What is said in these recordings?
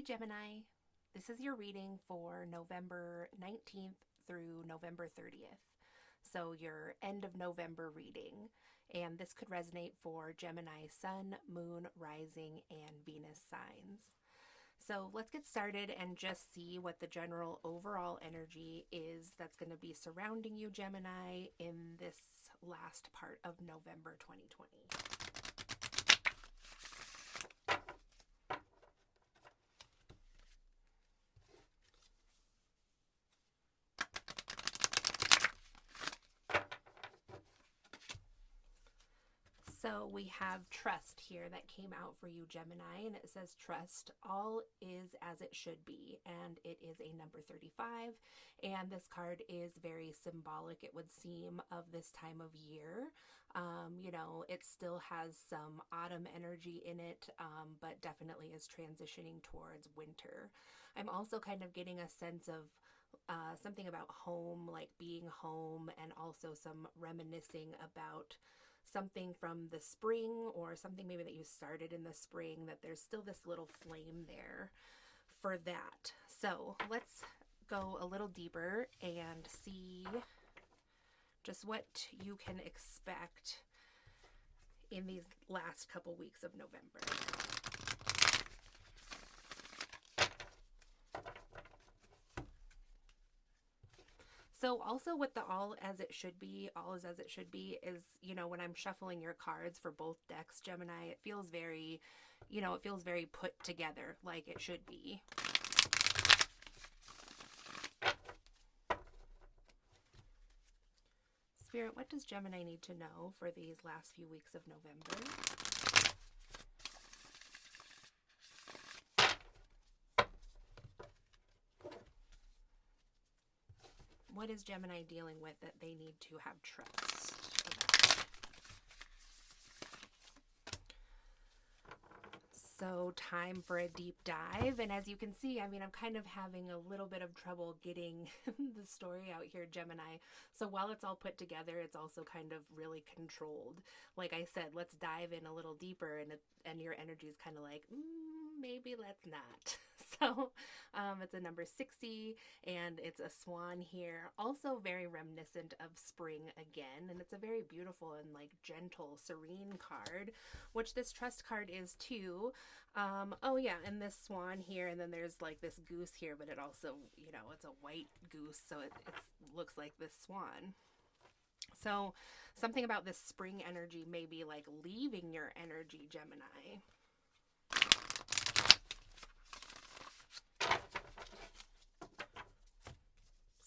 Hey Gemini, this is your reading for November 19th through November 30th. So, your end of November reading. And this could resonate for Gemini Sun, Moon, Rising, and Venus signs. So, let's get started and just see what the general overall energy is that's going to be surrounding you, Gemini, in this last part of November 2020. So we have trust here that came out for you, Gemini, and it says trust. All is as it should be, and it is a number 35. And this card is very symbolic, it would seem, of this time of year. It still has some autumn energy in it, but definitely is transitioning towards winter. I'm also kind of getting a sense of something about home, like being home, and also some reminiscing about something from the spring or something maybe that you started in the spring, that there's still this little flame there for that. So let's go a little deeper and see just what you can expect in these last couple weeks of November. So also with the all is as it should be is, when I'm shuffling your cards for both decks, Gemini, it feels very put together, like it should be. Spirit, what does Gemini need to know for these last few weeks of November? What is Gemini dealing with that they need to have trust about? So time for a deep dive. And as you can see, I'm kind of having a little bit of trouble getting the story out here, Gemini. So while it's all put together, it's also kind of really controlled. Like I said, let's dive in a little deeper, and your energy is kind of like, maybe let's not. So it's a number 60, and it's a swan here. Also very reminiscent of spring again, and it's a very beautiful and gentle, serene card, which this trust card is too. And this swan here, and then there's this goose here, but it also, it's a white goose, so it looks like this swan. So something about this spring energy may be leaving your energy, Gemini.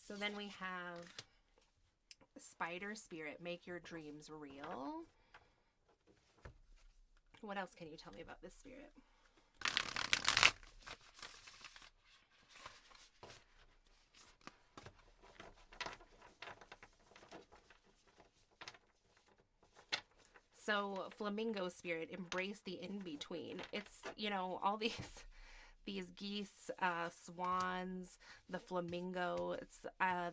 So then we have Spider Spirit, make your dreams real. What else can you tell me about this spirit? So Flamingo Spirit, embrace the in-between. It's, all these geese, swans, the flamingo.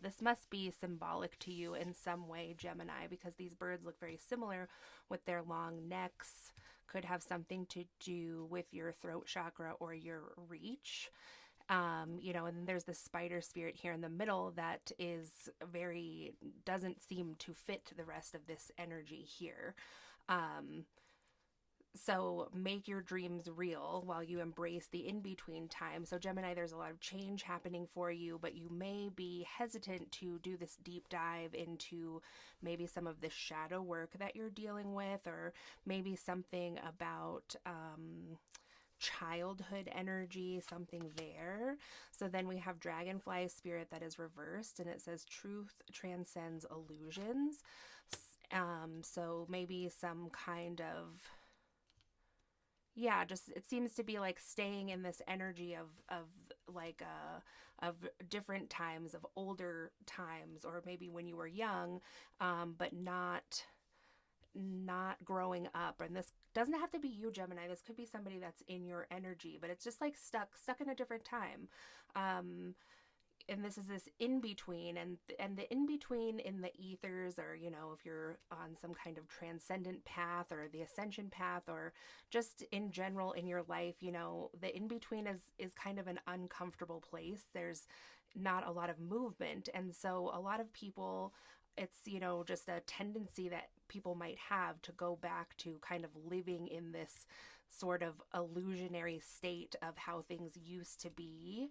This must be symbolic to you in some way, Gemini, because these birds look very similar with their long necks. Could have something to do with your throat chakra or your reach. And there's the spider spirit here in the middle that doesn't seem to fit the rest of this energy here. So make your dreams real while you embrace the in-between time. So Gemini, there's a lot of change happening for you, but you may be hesitant to do this deep dive into maybe some of the shadow work that you're dealing with, or maybe something about childhood energy, something there. So then we have Dragonfly Spirit that is reversed, and it says truth transcends illusions. So maybe some kind of, just it seems to be staying in this energy of different times, of older times, or maybe when you were young, but not growing up. And this doesn't have to be you, Gemini. This could be somebody that's in your energy, but it's just stuck in a different time. and this is this in between, and the in between in the ethers, or if you're on some kind of transcendent path or the ascension path, or just in general in your life, the in between is kind of an uncomfortable place. There's not a lot of movement, and so a lot of people, it's just a tendency that people might have to go back to kind of living in this sort of illusionary state of how things used to be.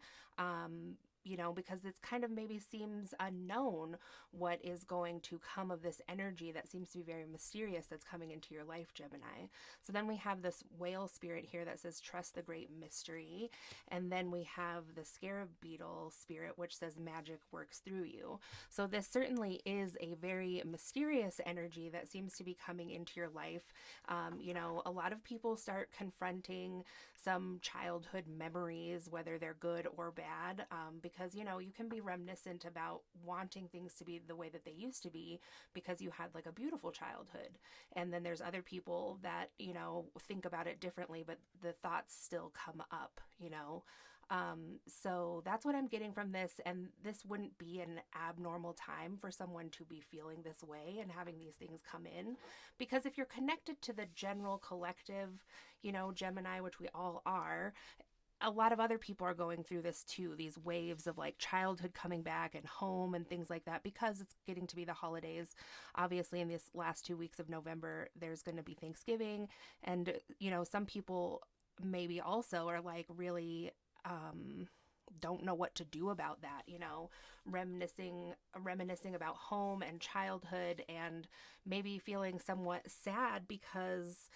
Because it's kind of maybe seems unknown what is going to come of this energy that seems to be very mysterious that's coming into your life, Gemini. So then we have this whale spirit here that says, trust the great mystery. And then we have the scarab beetle spirit, which says, magic works through you. So this certainly is a very mysterious energy that seems to be coming into your life. A lot of people start confronting some childhood memories, whether they're good or bad, because you can be reminiscent about wanting things to be the way that they used to be because you had like a beautiful childhood. And then there's other people that think about it differently, but the thoughts still come up. So that's what I'm getting from this, and this wouldn't be an abnormal time for someone to be feeling this way and having these things come in, because if you're connected to the general collective, Gemini, which we all are, a lot of other people are going through this too, these waves of like childhood coming back and home and things like that, because it's getting to be the holidays. Obviously, in this last 2 weeks of November, there's going to be Thanksgiving, and some people maybe also are like really don't know what to do about that, reminiscing about home and childhood, and maybe feeling somewhat sad because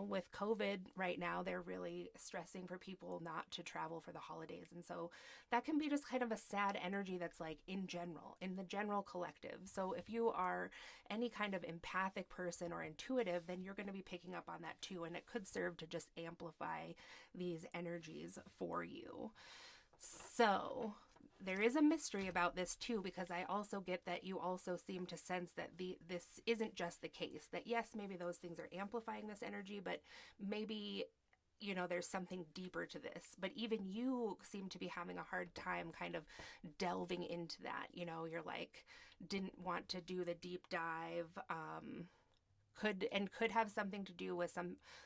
with COVID right now, they're really stressing for people not to travel for the holidays. And so that can be just kind of a sad energy that's like in the general collective. So if you are any kind of empathic person or intuitive, then you're going to be picking up on that too. And it could serve to just amplify these energies for you. So there is a mystery about this too, because I also get that you also seem to sense that this isn't just the case, that yes, maybe those things are amplifying this energy, but maybe there's something deeper to this. But even you seem to be having a hard time kind of delving into that. You're like, didn't want to do the deep dive, could have something to do with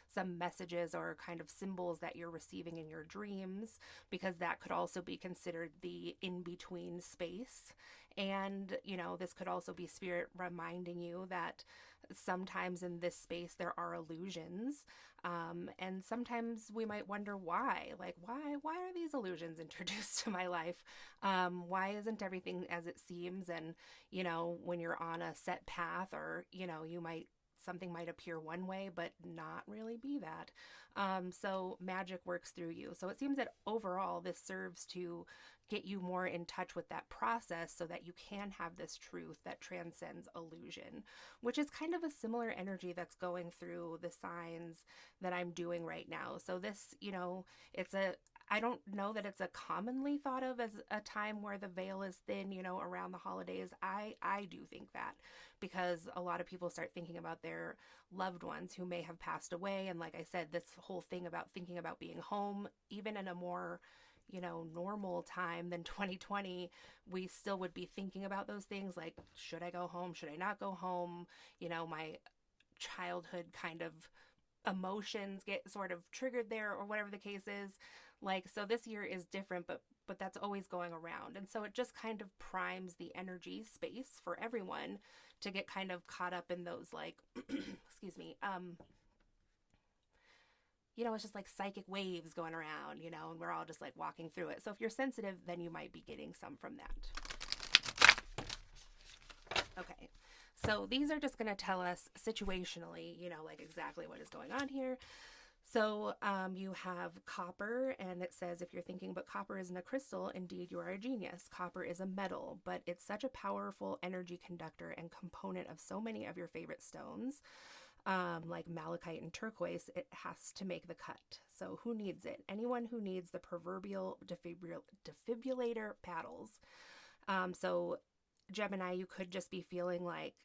some messages or kind of symbols that you're receiving in your dreams, because that could also be considered the in-between space. And this could also be spirit reminding you that sometimes in this space there are illusions, and sometimes we might wonder why are these illusions introduced to my life? Why isn't everything as it seems? And when you're on a set path, or something might appear one way, but not really be that. So magic works through you. So it seems that overall this serves to get you more in touch with that process so that you can have this truth that transcends illusion, which is kind of a similar energy that's going through the signs that I'm doing right now. So this, I don't know that it's a commonly thought of as a time where the veil is thin, around the holidays. I do think that, because a lot of people start thinking about their loved ones who may have passed away. And like I said, this whole thing about thinking about being home, even in a more, normal time than 2020, we still would be thinking about those things like, should I go home? Should I not go home? My childhood kind of emotions get sort of triggered there, or whatever the case is. Like, so this year is different, but that's always going around. And so it just kind of primes the energy space for everyone to get kind of caught up in those, like, excuse me, it's just like psychic waves going around, and we're all just like walking through it. So if you're sensitive, then you might be getting some from that. Okay. So these are just going to tell us situationally, like exactly what is going on here. So you have copper, and it says, if you're thinking, but copper isn't a crystal, indeed you are a genius. Copper is a metal, but it's such a powerful energy conductor and component of so many of your favorite stones, like malachite and turquoise. It has to make the cut. So who needs it? Anyone who needs the proverbial defibrillator paddles. So Gemini, you could just be feeling like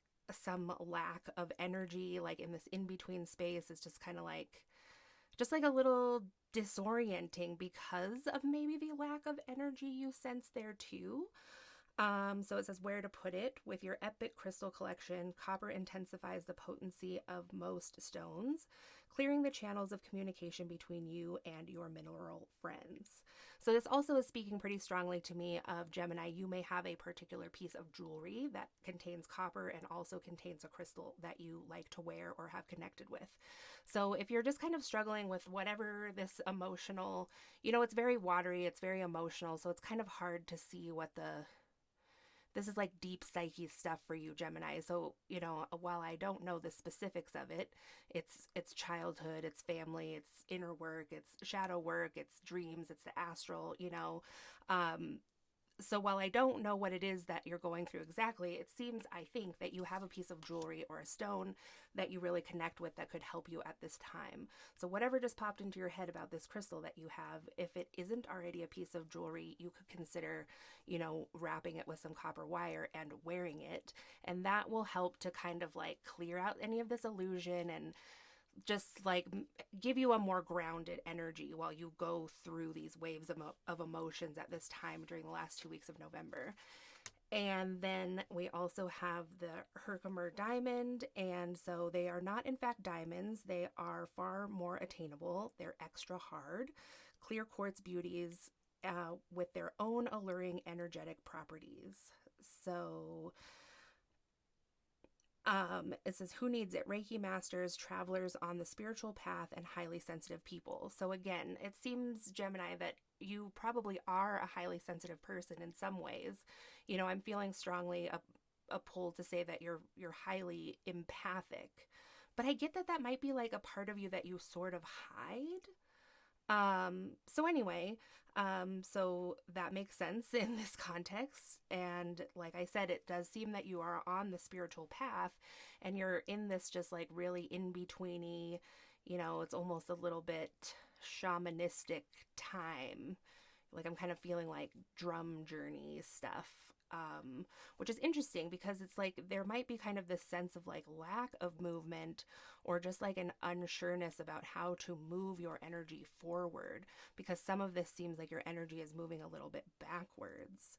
some lack of energy, like in this in-between space. It's just kind of like just like a little disorienting because of maybe the lack of energy you sense there too. So it says where to put it. With your epic crystal collection, copper intensifies the potency of most stones, clearing the channels of communication between you and your mineral friends. So this also is speaking pretty strongly to me of Gemini. You may have a particular piece of jewelry that contains copper and also contains a crystal that you like to wear or have connected with. So if you're just kind of struggling with whatever this emotional, it's very watery, it's very emotional, so it's kind of hard to see what this is like deep psyche stuff for you, Gemini. So, while I don't know the specifics of it, it's childhood, it's family, it's inner work, it's shadow work, it's dreams, it's the astral, so while I don't know what it is that you're going through exactly, it seems, I think, that you have a piece of jewelry or a stone that you really connect with that could help you at this time. So whatever just popped into your head about this crystal that you have, if it isn't already a piece of jewelry, you could consider, wrapping it with some copper wire and wearing it. And that will help to kind of like clear out any of this illusion and just like give you a more grounded energy while you go through these waves of emotions at this time during the last 2 weeks of November. And then we also have the Herkimer diamond, and so they are not in fact diamonds. They are far more attainable. They're extra hard, clear quartz beauties with their own alluring energetic properties. So it says, who needs it? Reiki masters, travelers on the spiritual path, and highly sensitive people. So again, it seems, Gemini, that you probably are a highly sensitive person in some ways. I'm feeling strongly a pull to say that you're highly empathic, but I get that might be like a part of you that you sort of hide. So anyway, so that makes sense in this context. And like I said, it does seem that you are on the spiritual path and you're in this just like really in-betweeny, it's almost a little bit shamanistic time. Like I'm kind of feeling like drum journey stuff. Which is interesting because it's like there might be kind of this sense of like lack of movement or just like an unsureness about how to move your energy forward, because some of this seems like your energy is moving a little bit backwards.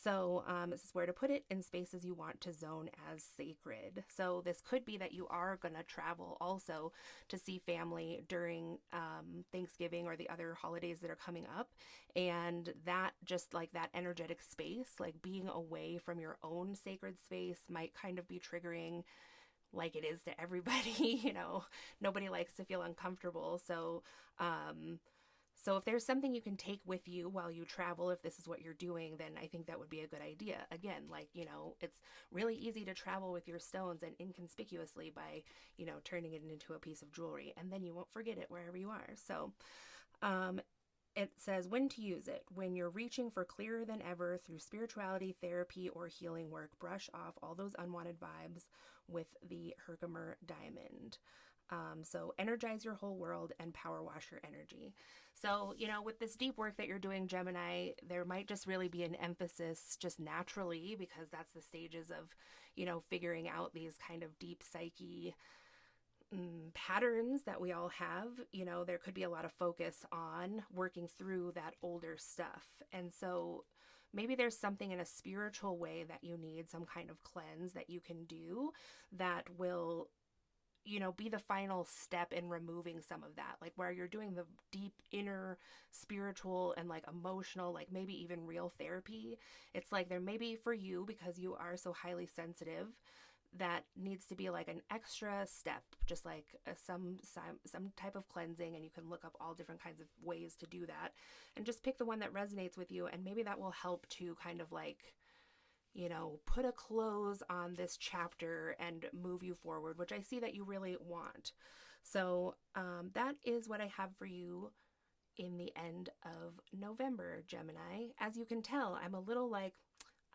So this is where to put it in spaces you want to zone as sacred. So this could be that you are going to travel also to see family during Thanksgiving or the other holidays that are coming up. And that just like that energetic space, like being away from your own sacred space might kind of be triggering, like it is to everybody. Nobody likes to feel uncomfortable. So if there's something you can take with you while you travel, if this is what you're doing, then I think that would be a good idea. Again, like, it's really easy to travel with your stones and inconspicuously by, turning it into a piece of jewelry, and then you won't forget it wherever you are. So, it says when to use it. When you're reaching for clearer than ever through spirituality, therapy, or healing work, brush off all those unwanted vibes with the Herkimer diamond. So energize your whole world and power wash your energy. So, with this deep work that you're doing, Gemini, there might just really be an emphasis just naturally, because that's the stages of, figuring out these kind of deep psyche patterns that we all have. There could be a lot of focus on working through that older stuff. And so maybe there's something in a spiritual way that you need, some kind of cleanse that you can do that will be the final step in removing some of that, like where you're doing the deep inner spiritual and like emotional, like maybe even real therapy. It's like there may be for you, because you are so highly sensitive, that needs to be like an extra step, just like some type of cleansing. And you can look up all different kinds of ways to do that and just pick the one that resonates with you. And maybe that will help to kind of like, put a close on this chapter and move you forward, which I see that you really want. So that is what I have for you in the end of November, Gemini. As you can tell, I'm a little like,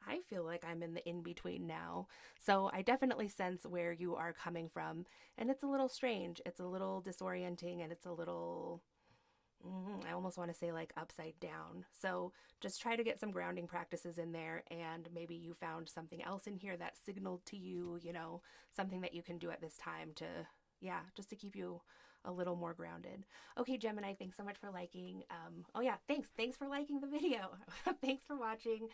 I feel like I'm in the in-between now. So I definitely sense where you are coming from. And it's a little strange. It's a little disorienting, and it's a little, I almost want to say like upside down. So just try to get some grounding practices in there, and maybe you found something else in here that signaled to you, something that you can do at this time to, just to keep you a little more grounded. Okay, Gemini, thanks so much for liking. Oh yeah, thanks for liking the video. Thanks for watching.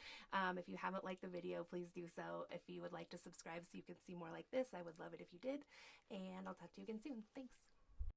If you haven't liked the video, please do so. If you would like to subscribe so you can see more like this, I would love it if you did. And I'll talk to you again soon. Thanks.